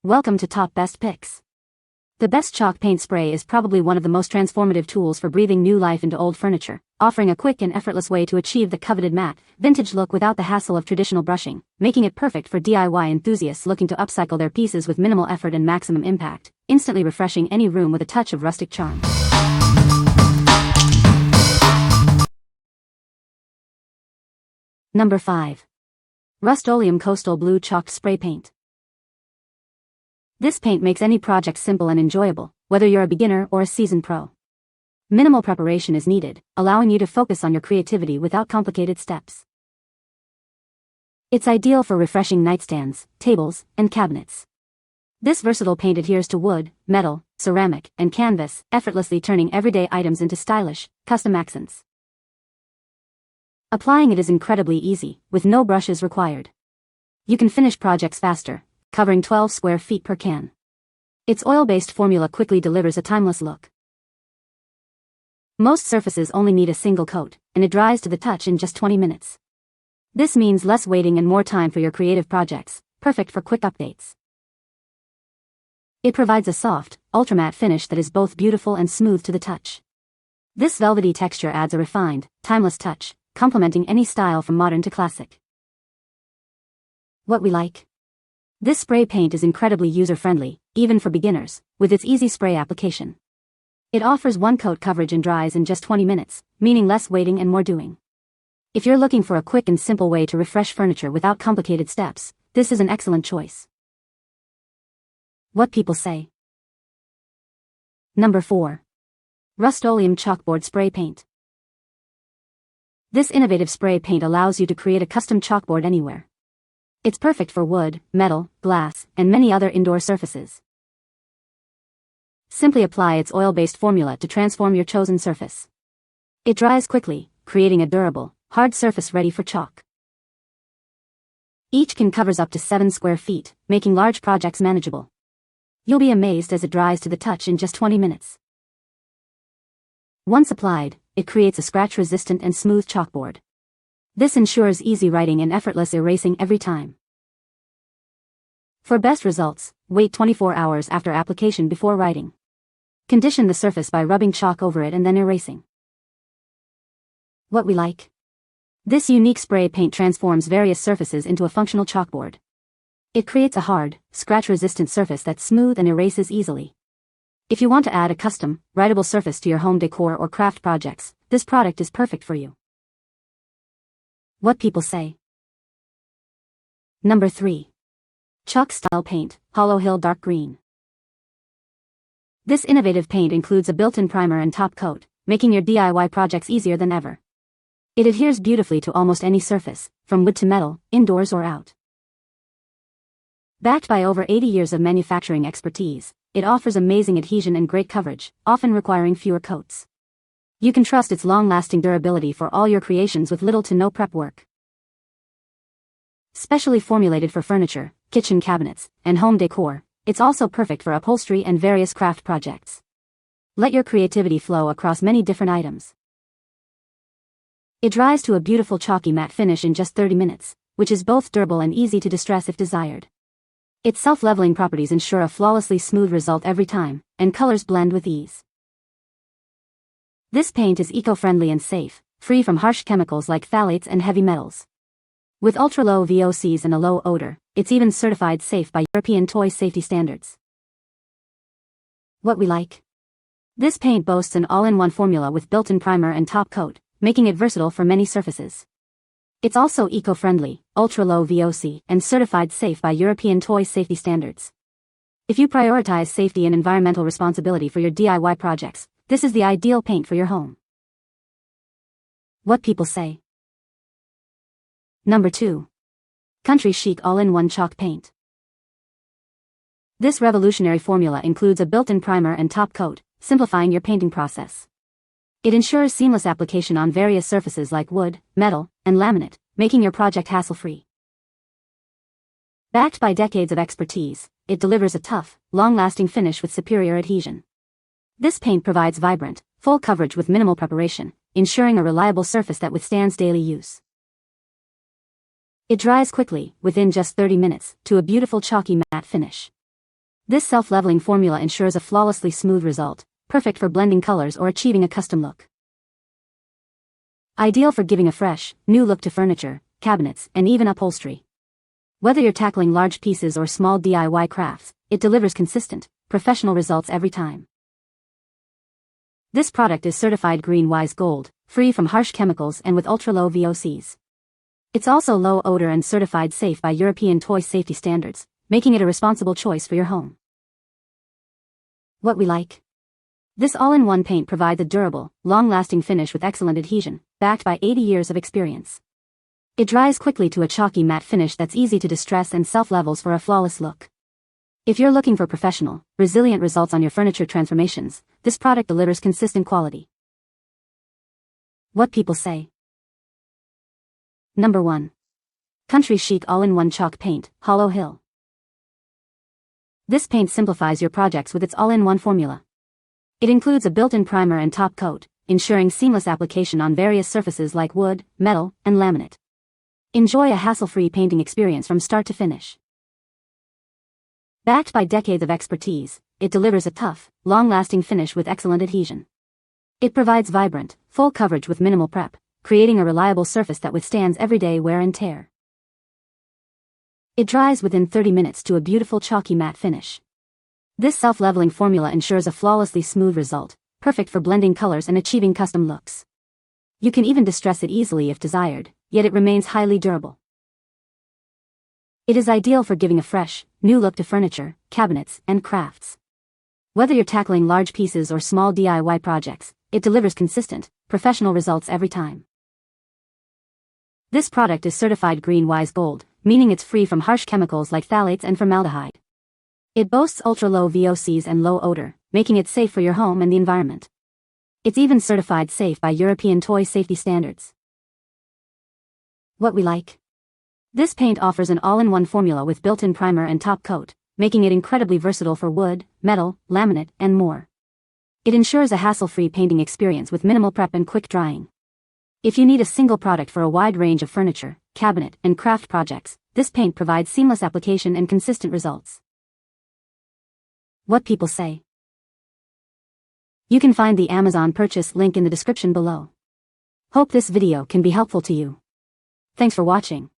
Welcome to Top Best Picks. The Best Chalk Paint Spray is probably one of the most transformative tools for breathing new life into old furniture, offering a quick and effortless way to achieve the coveted matte, vintage look without the hassle of traditional brushing, making it perfect for DIY enthusiasts looking to upcycle their pieces with minimal effort and maximum impact, instantly refreshing any room with a touch of rustic charm. Number 5. Rust-Oleum Coastal Blue Chalked Spray Paint. This paint makes any project simple and enjoyable, whether you're a beginner or a seasoned pro. Minimal preparation is needed, allowing you to focus on your creativity without complicated steps. It's ideal for refreshing nightstands, tables, and cabinets. This versatile paint adheres to wood, metal, ceramic, and canvas, effortlessly turning everyday items into stylish, custom accents. Applying it is incredibly easy, with no brushes required. You can finish projects faster, covering 12 square feet per can. Its oil-based formula quickly delivers a timeless look. Most surfaces only need a single coat, and it dries to the touch in just 20 minutes. This means less waiting and more time for your creative projects, perfect for quick updates. It provides a soft, ultramatte finish that is both beautiful and smooth to the touch. This velvety texture adds a refined, timeless touch, complementing any style from modern to classic. What we like? This spray paint is incredibly user-friendly, even for beginners, with its easy spray application. It offers one coat coverage and dries in just 20 minutes, meaning less waiting and more doing. If you're looking for a quick and simple way to refresh furniture without complicated steps, this is an excellent choice. What people say. Number 4. Rust-Oleum Chalkboard Spray Paint. This innovative spray paint allows you to create a custom chalkboard anywhere. It's perfect for wood, metal, glass, and many other indoor surfaces. Simply apply its oil-based formula to transform your chosen surface. It dries quickly, creating a durable, hard surface ready for chalk. Each can covers up to 7 square feet, making large projects manageable. You'll be amazed as it dries to the touch in just 20 minutes. Once applied, it creates a scratch-resistant and smooth chalkboard. This ensures easy writing and effortless erasing every time. For best results, wait 24 hours after application before writing. Condition the surface by rubbing chalk over it and then erasing. What we like? This unique spray paint transforms various surfaces into a functional chalkboard. It creates a hard, scratch-resistant surface that's smooth and erases easily. If you want to add a custom, writable surface to your home decor or craft projects, this product is perfect for you. What people say. Number 3. Chalk Style Paint, Hollow Hill Dark Green. This innovative paint includes a built-in primer and top coat, making your DIY projects easier than ever. It adheres beautifully to almost any surface, from wood to metal, indoors or out. Backed by over 80 years of manufacturing expertise, it offers amazing adhesion and great coverage, often requiring fewer coats. You can trust its long-lasting durability for all your creations with little to no prep work. Specially formulated for furniture, kitchen cabinets, and home decor, it's also perfect for upholstery and various craft projects. Let your creativity flow across many different items. It dries to a beautiful chalky matte finish in just 30 minutes, which is both durable and easy to distress if desired. Its self-leveling properties ensure a flawlessly smooth result every time, and colors blend with ease. This paint is eco-friendly and safe, free from harsh chemicals like phthalates and heavy metals. With ultra-low VOCs and a low odor, it's even certified safe by European toy safety standards. What we like? This paint boasts an all-in-one formula with built-in primer and top coat, making it versatile for many surfaces. It's also eco-friendly, ultra-low VOC, and certified safe by European toy safety standards. If you prioritize safety and environmental responsibility for your DIY projects, this is the ideal paint for your home. What people say. Number 2. Country Chic All-in-One Chalk Paint. This revolutionary formula includes a built-in primer and top coat, simplifying your painting process. It ensures seamless application on various surfaces like wood, metal, and laminate, making your project hassle-free. Backed by decades of expertise, it delivers a tough, long-lasting finish with superior adhesion. This paint provides vibrant, full coverage with minimal preparation, ensuring a reliable surface that withstands daily use. It dries quickly, within just 30 minutes, to a beautiful chalky matte finish. This self-leveling formula ensures a flawlessly smooth result, perfect for blending colors or achieving a custom look. Ideal for giving a fresh, new look to furniture, cabinets, and even upholstery. Whether you're tackling large pieces or small DIY crafts, it delivers consistent, professional results every time. This product is certified Green Wise Gold, free from harsh chemicals and with ultra-low VOCs. It's also low odor and certified safe by European toy safety standards, making it a responsible choice for your home. What we like. This all-in-one paint provides a durable, long-lasting finish with excellent adhesion, backed by 80 years of experience. It dries quickly to a chalky matte finish that's easy to distress and self-levels for a flawless look. If you're looking for professional, resilient results on your furniture transformations, this product delivers consistent quality. What people say. Number 1. Country Chic All-in-One Chalk Paint, Hollow Hill. This paint simplifies your projects with its all-in-one formula. It includes a built-in primer and top coat, ensuring seamless application on various surfaces like wood, metal, and laminate. Enjoy a hassle-free painting experience from start to finish. Backed by decades of expertise, it delivers a tough, long-lasting finish with excellent adhesion. It provides vibrant, full coverage with minimal prep, creating a reliable surface that withstands everyday wear and tear. It dries within 30 minutes to a beautiful chalky matte finish. This self-leveling formula ensures a flawlessly smooth result, perfect for blending colors and achieving custom looks. You can even distress it easily if desired, yet it remains highly durable. It is ideal for giving a fresh, new look to furniture, cabinets, and crafts. Whether you're tackling large pieces or small DIY projects, it delivers consistent, professional results every time. This product is certified Green Wise Gold, meaning it's free from harsh chemicals like phthalates and formaldehyde. It boasts ultra-low VOCs and low odor, making it safe for your home and the environment. It's even certified safe by European toy safety standards. What we like. This paint offers an all-in-one formula with built-in primer and top coat, making it incredibly versatile for wood, metal, laminate, and more. It ensures a hassle-free painting experience with minimal prep and quick drying. If you need a single product for a wide range of furniture, cabinet, and craft projects, this paint provides seamless application and consistent results. What people say. You can find the Amazon purchase link in the description below. Hope this video can be helpful to you. Thanks for watching.